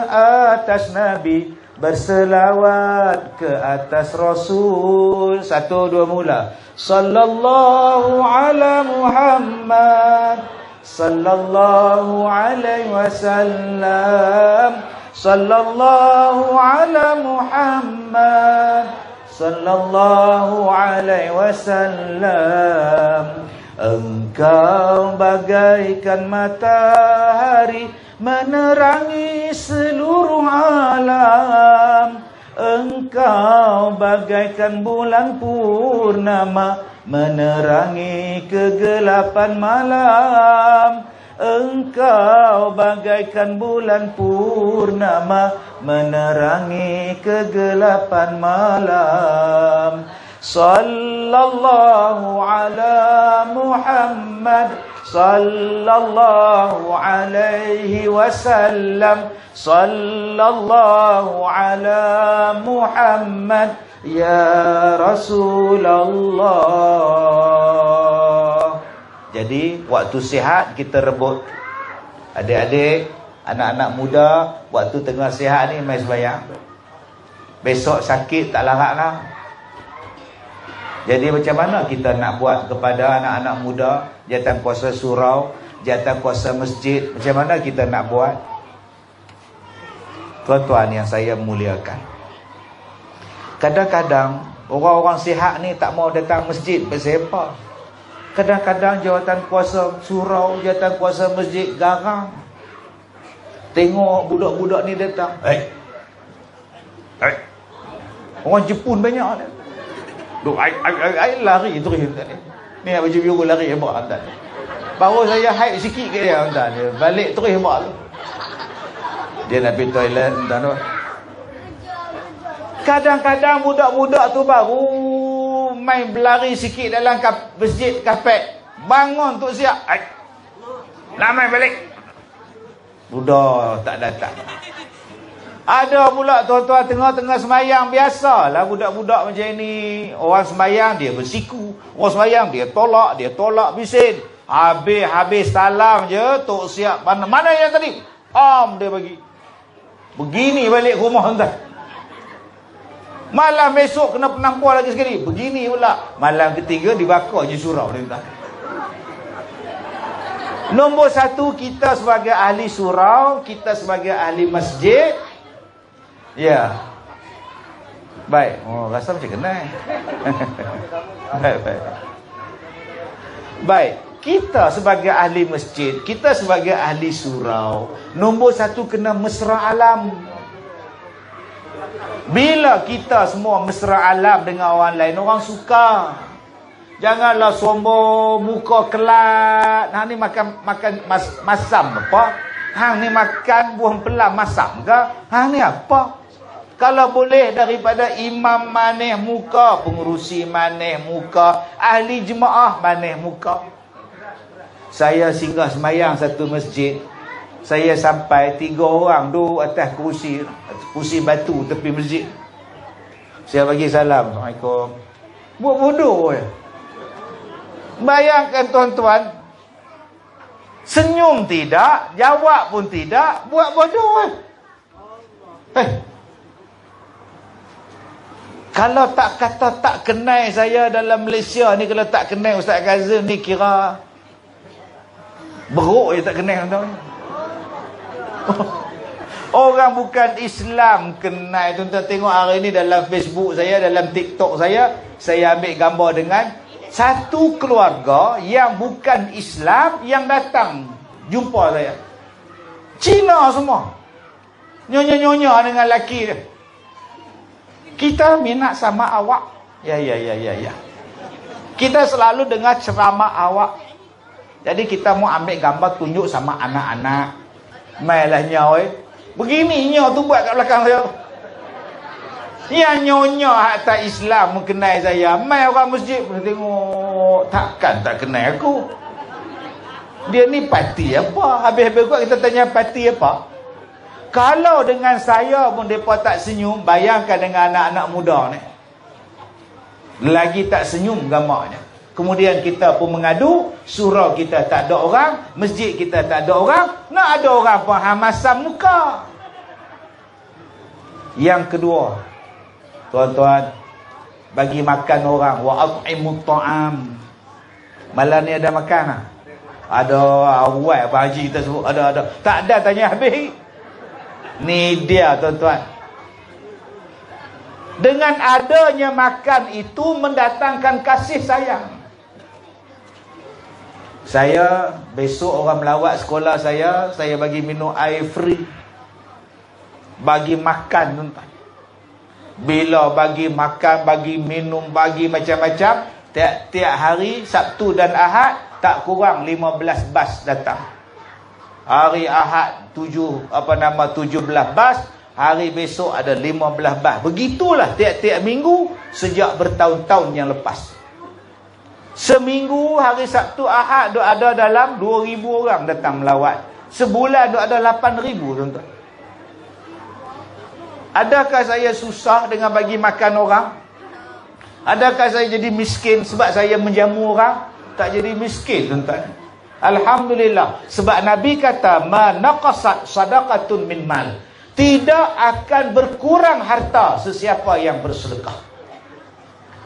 atas Nabi, berselawat ke atas Rasul. 1, 2 mula. Sallallahu ala Muhammad, sallallahu alaihi wasallam, sallallahu ala Muhammad, sallallahu alaihi wasallam. Engkau bagaikan matahari menerangi seluruh alam. Engkau bagaikan bulan purnama menerangi kegelapan malam. Engkau bagaikan bulan purnama menerangi kegelapan malam. Sallallahu ala Muhammad, sallallahu alaihi wasallam, sallallahu ala Muhammad ya Rasulullah. Jadi waktu sihat kita rebut. Adik-adik, anak-anak muda, waktu tengah sihat ni mai sembahyang. Besok sakit tak laratlah. Jadi macam mana kita nak buat kepada anak-anak muda, jatan kuasa surau, jatan kuasa masjid, macam mana kita nak buat? Tuan-tuan yang saya muliakan, kadang-kadang orang-orang sihat ni tak mau datang masjid. Pasal apa? Kadang-kadang jawatan kuasa surau, jawatan kuasa masjid garang. Tengok budak-budak ni datang, orang Jepun banyak ni. Duk ai lari terus tadi. Ni nak baju biru lari hebat tuan. Baru saya hide sikit ke dia tuan. Dia balik terus hebat tu. Dia nak pergi toilet tuan. Kadang-kadang budak-budak tu baru main berlari sikit dalam masjid kapet. Bangun tu siap. Nak main balik. Budak tak datang. Ada pula tuan-tuan tengah-tengah semayang. Biasalah budak-budak macam ni. Orang semayang dia bersiku, orang semayang dia tolak bisin. Habis salam je, tok siap mana yang tadi? Dia bagi. Begini balik rumah tuan. Malam besok kena penampar lagi sekali. Begini pula. Malam ketiga dibakar je surau ni tuan. Nombor 1, kita sebagai ahli surau, kita sebagai ahli masjid. Ya. Baik. Rasa macam kenal. Baik. Kita sebagai ahli masjid, kita sebagai ahli surau, nombor 1 kena mesra alam. Bila kita semua mesra alam dengan orang lain, orang suka. Janganlah sombong, muka kelat. Hang ni makan masam apa? Hang ni makan buah pelam masam ke? Hang ni apa? Kalau boleh daripada imam maneh muka, pengurusi maneh muka, ahli jemaah maneh muka. Saya singgah semayang satu masjid. Saya sampai 3 orang duduk atas kursi batu tepi masjid. Saya bagi salam. Assalamualaikum. Buat bodoh je. Bayangkan tuan-tuan, senyum tidak, jawab pun tidak, buat bodoh je. Kalau tak kata tak kenal saya dalam Malaysia ni, kalau tak kenal Ustaz Kazim ni, kira beruk je tak kenal tuan. Orang bukan Islam kenal. Tuan-tuan tengok hari ni dalam Facebook saya, dalam TikTok saya ambil gambar dengan satu keluarga yang bukan Islam yang datang jumpa saya. Cina semua. Nyonya-nyonya dengan lelaki dia. Kita minat sama awak. Ya. Kita selalu dengar ceramah awak. Jadi kita mau ambil gambar tunjuk sama anak-anak. Mailah nyawa. Begini nyawa tu buat kat belakang saya. Yang nyonya hatta Islam mengenai saya. Mai orang masjid tengok, takkan tak kenal aku. Dia ni parti apa? Habis-habis kot kita tanya parti apa? Kalau dengan saya pun mereka tak senyum, bayangkan dengan anak-anak muda ni. Lagi tak senyum gambarnya. Kemudian kita pun mengadu, surau kita tak ada orang, masjid kita tak ada orang, nak ada orang pun hamasam muka. Yang kedua, tuan-tuan, bagi makan orang, wa at'imut ta'am. Malam ni ada makan tak? Ada awal Abang Haji kita sebut, ada. Tak ada tanya habis. Ni dia tuan-tuan. Dengan adanya makan itu mendatangkan kasih sayang. Saya besok orang melawat sekolah saya bagi minum air free. Bagi makan tuan-tuan. Bila bagi makan, bagi minum, bagi macam-macam, tiap hari Sabtu dan Ahad tak kurang 15 bas datang. Hari Ahad 17 bas, hari besok ada 15 bas. Begitulah tiap-tiap minggu sejak bertahun-tahun yang lepas. Seminggu hari Sabtu Ahad ada dalam 2,000 orang datang melawat. Sebulan ada 8,000 tuan-tuan. Adakah saya susah dengan bagi makan orang? Adakah saya jadi miskin sebab saya menjamu orang? Tak jadi miskin tuan-tuan. Alhamdulillah. Sebab Nabi kata, ma naqasat sadaqatun min mal. Tidak akan berkurang harta sesiapa yang bersedekah.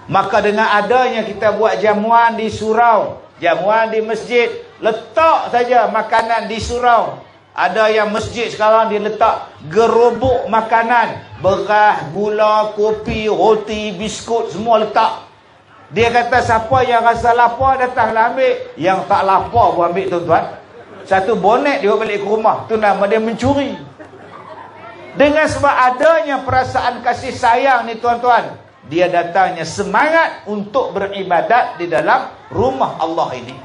Maka dengan adanya kita buat jamuan di surau, jamuan di masjid, letak saja makanan di surau. Ada yang masjid sekarang dia letak gerobok makanan, beras, gula, kopi, roti, biskut, semua letak. Dia kata siapa yang rasa lapar datanglah ambil. Yang tak lapar pun ambil tuan-tuan. Satu bonet dia balik ke rumah. Tu nama dia mencuri. Dengan sebab adanya perasaan kasih sayang ni tuan-tuan, dia datangnya semangat untuk beribadat di dalam rumah Allah ini.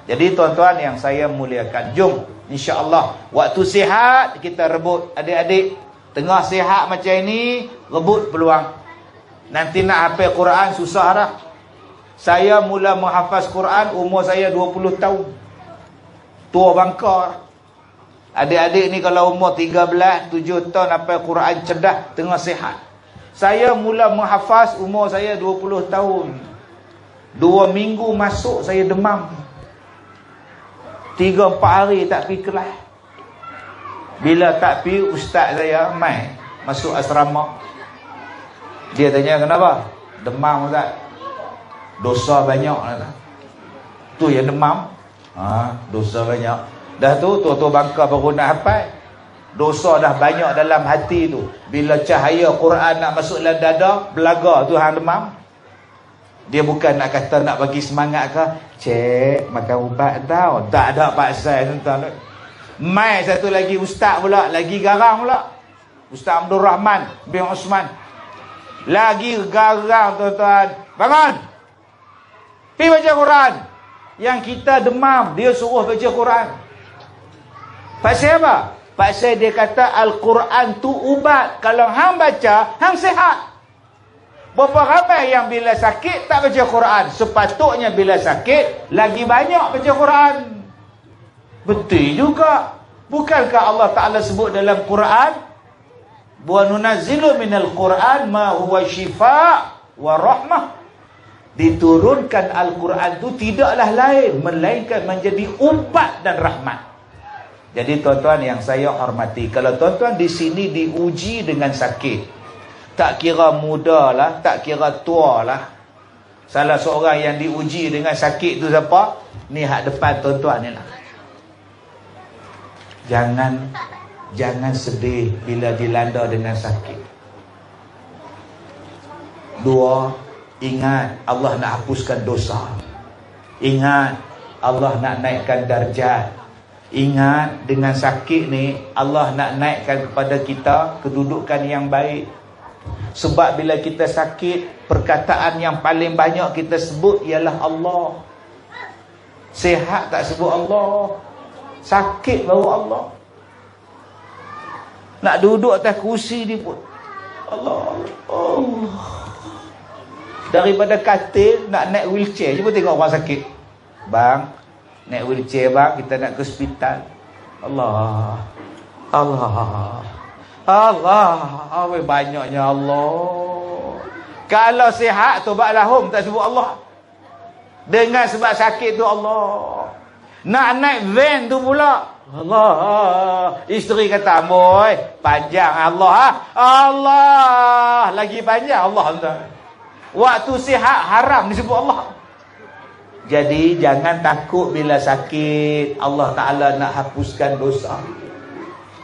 Jadi tuan-tuan yang saya muliakan, jom insya-Allah waktu sihat kita rebut. Adik-adik tengah sihat macam ini, rebut peluang. Nanti nak hafal Quran susah dah. Saya mula menghafaz Quran umur saya 20 tahun. Tua bangka. Adik-adik ni kalau umur 13, 7 tahun hafal Quran, cerdas, tengah sihat. Saya mula menghafaz umur saya 20 tahun. 2 minggu masuk saya demam. 3-4 hari tak pergi kelas. Bila tak pergi, ustaz saya mai masuk asrama. Dia tanya kenapa? Demam ustaz. Dosa banyak lah. Tu yang demam. Dosa banyak. Dah tu tua-tua bangka baru nak hafal. Dosa dah banyak dalam hati tu. Bila cahaya Quran nak masuk dalam dada, belaga tu hang demam. Dia bukan nak kata nak bagi semangat ke, cek makan ubat tau. Tak ada paksa tuan-tuan. Mai satu lagi ustaz pula, lagi garang pula. Ustaz Abdul Rahman bin Osman. Lagi garang tuan-tuan. Bangun. Pergi baca Quran. Yang kita demam, dia suruh baca Quran. Pasal apa? Pasal dia kata Al-Quran tu ubat. Kalau hang baca, hang sihat. Berapa ramai yang bila sakit tak baca Quran? Sepatutnya bila sakit lagi banyak baca Quran. Betul juga. Bukankah Allah Ta'ala sebut dalam Quran, wa nunazzilu minal Quran ma huwa shifa wa rahmah. Diturunkan Al-Quran itu tidaklah lain melainkan menjadi ubat dan rahmat. Jadi tuan-tuan yang saya hormati, kalau tuan-tuan di sini diuji dengan sakit, tak kira muda lah, tak kira tua lah, salah seorang yang diuji dengan sakit tu siapa? Ni hak depan tuan-tuan ni lah. Jangan sedih bila dilanda dengan sakit. 2, ingat Allah nak hapuskan dosa. Ingat Allah nak naikkan darjat. Ingat dengan sakit ni Allah nak naikkan kepada kita kedudukan yang baik. Sebab bila kita sakit, perkataan yang paling banyak kita sebut ialah Allah. Sihat tak sebut Allah, sakit baru Allah. Nak duduk atas kursi ni pun Allah. Oh. Daripada katil nak naik wheelchair. Cuba tengok orang sakit. Bang, naik wheelchair bang, kita nak ke hospital. Allah. Allah. Allah. Awak banyaknya Allah. Kalau sihat tobat lahum, tak sebut Allah. Dengan sebab sakit tu Allah. Nak naik van tu pula. Allah. Isteri kata, "Boy, panjang Allah ha? Allah. Lagi panjang Allah." Waktu sihat haram disebut Allah. Jadi jangan takut bila sakit. Allah Ta'ala nak hapuskan dosa.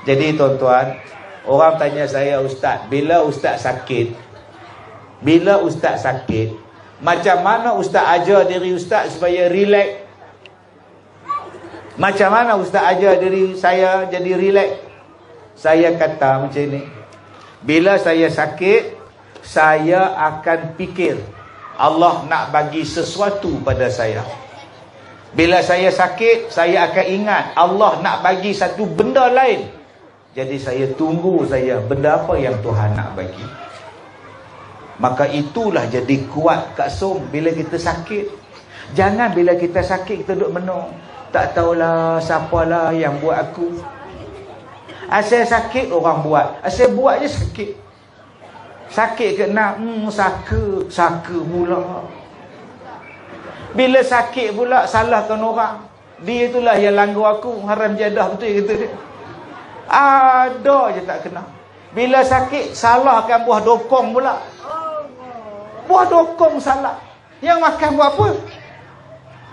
Jadi tuan-tuan, orang tanya saya, "Ustaz, bila Ustaz sakit, macam mana Ustaz ajar diri Ustaz supaya relax? Macam mana Ustaz ajar diri saya jadi relax?" Saya kata macam ni, bila saya sakit, saya akan fikir Allah nak bagi sesuatu pada saya. Bila saya sakit, saya akan ingat Allah nak bagi satu benda lain. Jadi saya tunggu benda apa yang Tuhan nak bagi. Maka itulah jadi kuat Kak Som bila kita sakit. Jangan bila kita sakit kita duduk menung. Tak tahulah siapalah yang buat aku. Asal sakit orang buat. Asal buat je sakit. Sakit ke nak? Saka pula. Bila sakit pula salahkan orang. Dia itulah yang langgar aku. Haram jadah betul kata dia. Ada je tak kena. Bila sakit salahkan buah dokong pula. Buah dokong salah. Yang makan buat apa?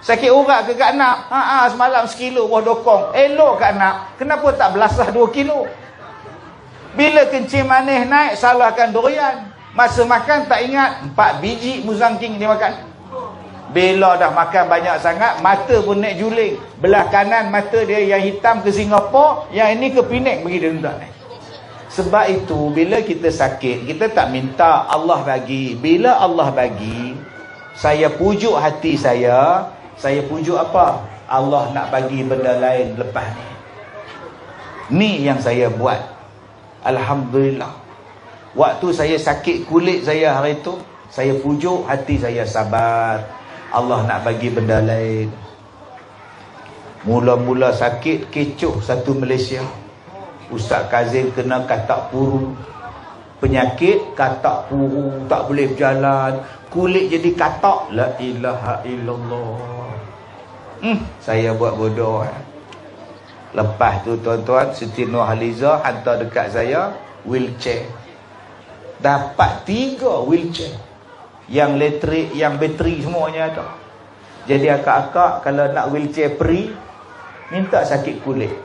Sakit urat ke kat nak? Semalam 1 kilo buah dokong. Elok kat nak. Kenapa tak belasah 2 kilo? Bila kencing manis naik, salahkan durian. Masa makan tak ingat 4 biji muzangking dia makan. Bila dah makan banyak sangat, mata pun naik juling. Belah kanan mata dia yang hitam ke Singapura, yang ini ke Penang bagi dia tuan. Sebab itu bila kita sakit, kita tak minta Allah bagi. Bila Allah bagi, saya pujuk hati saya pujuk apa? Allah nak bagi benda lain lepas ni. Ni yang saya buat. Alhamdulillah. Waktu saya sakit kulit saya hari itu, saya pujuk hati saya sabar. Allah nak bagi benda lain. Mula-mula sakit kecoh satu Malaysia. Ustaz Kazim kena katak puru. Penyakit katak puru, tak boleh berjalan. Kulit jadi katak. La ilaha illallah. Saya buat bodoh. Lepas tu tuan-tuan, Siti Nurhaliza hantar dekat saya wheelchair. Dapat 3 wheelchair. Yang elektrik, yang bateri semuanya ada. Jadi akak-akak kalau nak wheelchair free, minta sakit kulit.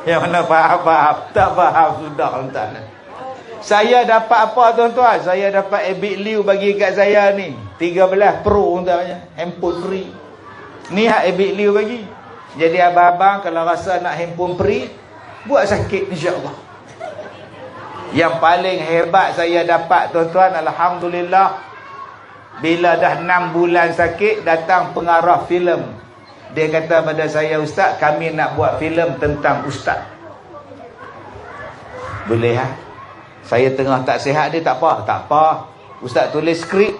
Yang mana faham-faham, tak faham sudah tuan-tuan. Saya dapat apa tuan-tuan? Saya dapat Abid Liu bagi kat saya ni 13 Pro tuan-tuan, handphone free. Ni hak Abid Liu bagi. Jadi abang-abang kalau rasa nak handphone free, buat sakit insya-Allah. Yang paling hebat saya dapat tuan-tuan, alhamdulillah, bila dah 6 bulan sakit, datang pengarah filem. Dia kata pada saya, "Ustaz, kami nak buat filem tentang Ustaz." Boleh ha? Saya tengah tak sihat dia, tak apa. Ustaz tulis skrip.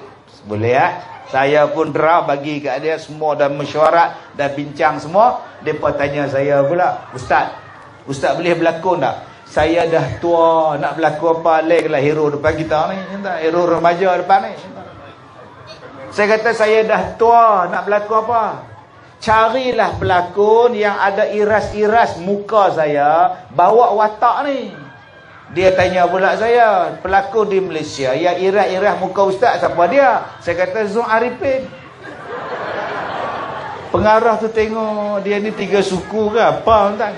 Boleh ha? Saya pun draw bagi kat dia, semua dah mesyuarat, dah bincang semua. Depa tanya saya pula, Ustaz boleh berlakon tak? Saya dah tua, nak berlakon apa? Laglah hero depan kita ni, hero remaja depan ni. Saya kata saya dah tua, nak berlakon apa? Carilah pelakon yang ada iras-iras muka saya, bawa watak ni. Dia tanya pula saya, pelakon di Malaysia yang iras-iras muka Ustaz siapa dia? Saya kata Zul Arifin. Pengarah tu tengok, dia ni 3 suku ke apa tuan?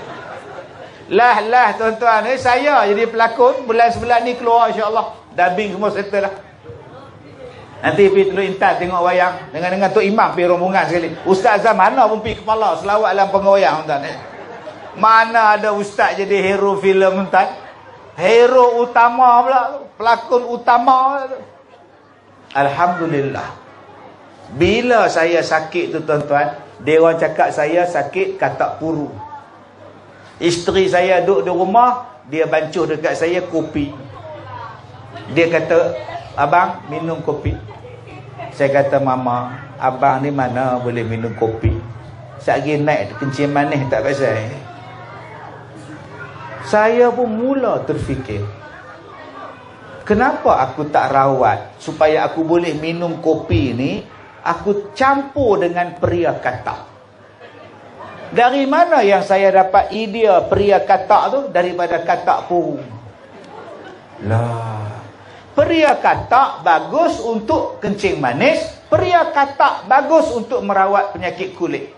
Lah tuan-tuan, saya jadi pelakon, bulan 9 ni keluar insya-Allah. Dubbing semua settle lah. Nanti pergi Teluk Intan tengok wayang dengan Tok Imam pergi rombongan sekali. Ustaz Zaman mana pun pergi kepala selawat dalam pengawayang tuan. Mana ada ustaz jadi hero filem tuan? Hero utama pula, pelakon utama. Alhamdulillah. Bila saya sakit tu tuan-tuan, dia orang cakap saya sakit katak puru. Isteri saya duduk di rumah, dia bancuh dekat saya kopi. Dia kata, abang minum kopi. Saya kata, mama, abang ni mana boleh minum kopi? Sekali naik kencing manis tak pasal. Saya pun mula terfikir, kenapa aku tak rawat supaya aku boleh minum kopi ni, aku campur dengan peria katak. Dari mana yang saya dapat idea peria katak tu? Daripada katak puru. Lah, peria katak bagus untuk kencing manis, peria katak bagus untuk merawat penyakit kulit.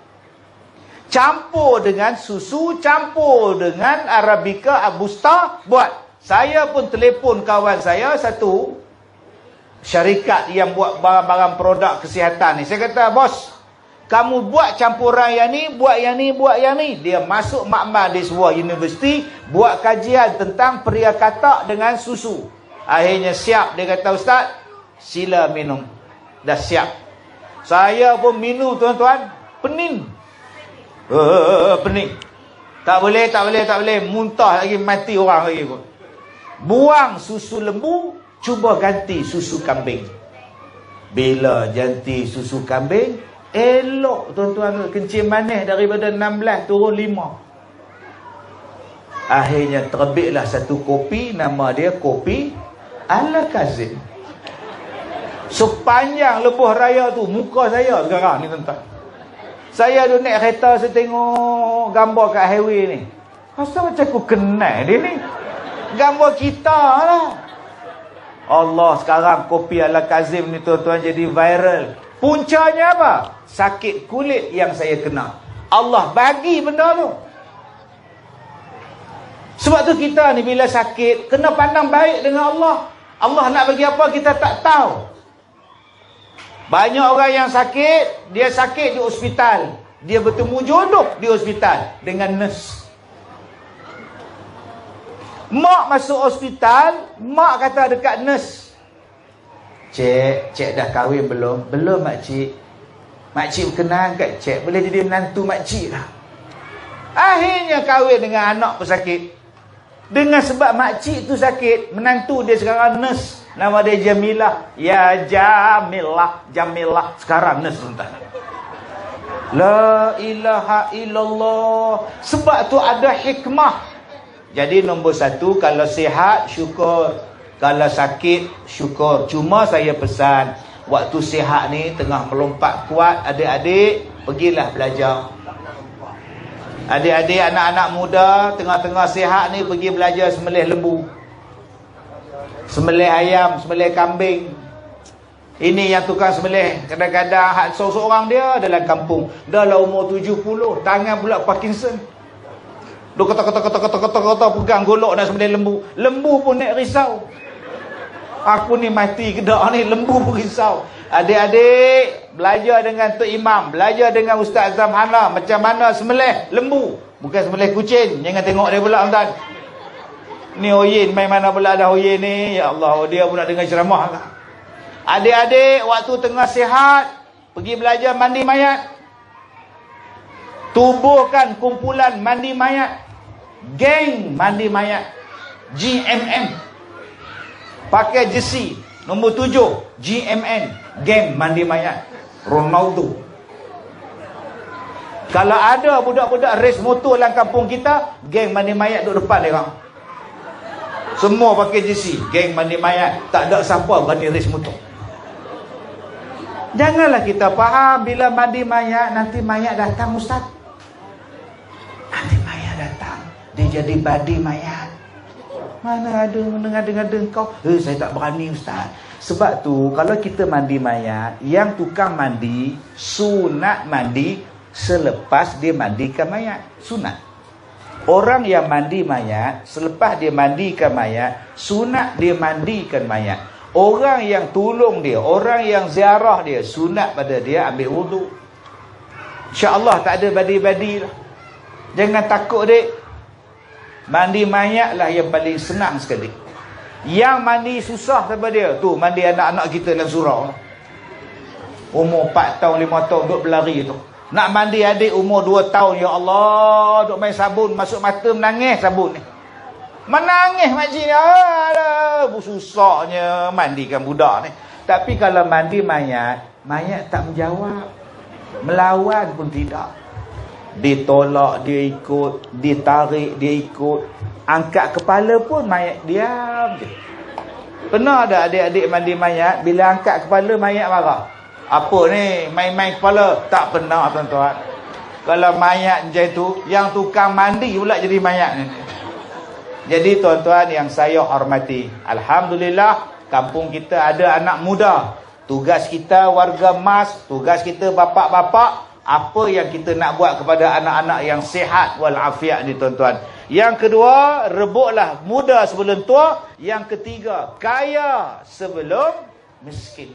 Campur dengan susu, campur dengan Arabica, Robusta, buat. Saya pun telefon kawan saya satu, syarikat yang buat barang-barang produk kesihatan ni. Saya kata, bos, kamu buat campuran yang ni, buat yang ni, buat yang ni. Dia masuk makmal di sebuah universiti, buat kajian tentang peria katak dengan susu. Akhirnya siap. Dia kata, ustaz, sila minum. Dah siap. Saya pun minum, tuan-tuan. Pening. Pening. Tak boleh. Muntah lagi, mati orang lagi pun. Buang susu lembu, cuba ganti susu kambing. Bila ganti susu kambing, elok tuan-tuan, kencing manis daripada 16 turun 5. Akhirnya terbitlah satu kopi, nama dia kopi Al-Kazim. Sepanjang lebuh raya tu, muka saya sekarang ni tuan-tuan. Saya duduk naik kereta, saya tengok gambar kat highway ni. Asal macam aku kenal dia ni. Gambar kita lah. Allah, sekarang kopi Al-Kazim ni tuan-tuan jadi viral. Puncanya apa? Sakit kulit yang saya kena. Allah bagi benda tu. Sebab tu kita ni bila sakit, kena pandang baik dengan Allah. Allah nak bagi apa kita tak tahu. Banyak orang yang sakit, dia sakit di hospital. Dia bertemu jodoh di hospital dengan nurse. Mak masuk hospital, mak kata dekat nurse, Cik dah kahwin belum? Belum makcik. Makcik berkenan kat cik, boleh jadi menantu makcik lah. Akhirnya kahwin dengan anak pesakit. Dengan sebab makcik tu sakit, menantu dia sekarang nurse. Nama dia Jamilah. Ya Jamilah. Sekarang nurse tuan. La ilaha illallah. Sebab tu ada hikmah. Jadi nombor satu, kalau sihat syukur, kalau sakit syukur. Cuma saya pesan, waktu sihat ni tengah melompat kuat, adik-adik pergilah belajar. Adik-adik, anak-anak muda tengah-tengah sihat ni pergi belajar sembelih lembu, sembelih ayam, sembelih kambing. Ini yang tukang sembelih kadang-kadang seorang dia dalam kampung, dah lah umur 70, tangan pula Parkinson. Dia kata pegang golok nak sembelih lembu. Lembu pun nak risau. Aku ni mati kedak ni, lembu pun risau. Adik-adik, belajar dengan Tok Imam, belajar dengan Ustaz Zamhana macam mana sembelih lembu. Bukan sembelih kucing. Jangan tengok dia pula tuan. Ni Hoyin, main mana pula ada Hoyin ni. Ya Allah, dia pula dengar ceramah lah. Adik-adik, waktu tengah sihat, pergi belajar mandi mayat. Tubuhkan kumpulan mandi mayat, geng mandi mayat, GMM. Pakai jersey nombor 7, GMN, geng mandi mayat Ronaldo. Kalau ada budak-budak race motor dalam kampung kita, geng mandi mayat duduk depan dia. Semua pakai jersey, geng mandi mayat. Tak ada siapa berani race motor. Janganlah kita faham bila mandi mayat, nanti mayat datang ustaz. Nanti mayat datang, dia jadi badi mayat. Mana ada mendengar-dengar kau? Saya tak berani ustaz. Sebab tu kalau kita mandi mayat, yang tukang mandi sunat mandi selepas dia mandikan mayat. Sunat. Orang yang mandi mayat, selepas dia mandikan mayat, sunat dia mandikan mayat. Orang yang tolong dia, orang yang ziarah dia, sunat pada dia ambil wuduk. InsyaAllah tak ada badi-badi lah. Jangan takut dek. Mandi mayat lah yang paling senang sekali. Yang mandi susah siapa dia? Tu mandi anak-anak kita dalam surau. Umur 4 tahun, 5 tahun duduk berlari tu. Nak mandi adik umur 2 tahun, ya Allah, duduk main sabun, masuk mata menangis sabun ni. Menangis makcik ni. Alah, susahnya mandikan budak ni. Tapi kalau mandi mayat, mayat tak menjawab. Melawan pun tidak. Ditolak dia ikut, ditarik dia ikut, angkat kepala pun mayat diam je. Pernah ada adik-adik mandi mayat, bila angkat kepala mayat marah. Apa ni, main-main kepala? Tak pernah tuan-tuan. Kalau mayat macam tu, yang tukang mandi pula jadi mayat ni. Jadi tuan-tuan yang saya hormati, alhamdulillah kampung kita ada anak muda. Tugas kita warga emas, tugas kita bapak-bapak, apa yang kita nak buat kepada anak-anak yang sihat walafiat ni tuan-tuan. Yang kedua, rebutlah muda sebelum tua. Yang ketiga, kaya sebelum miskin.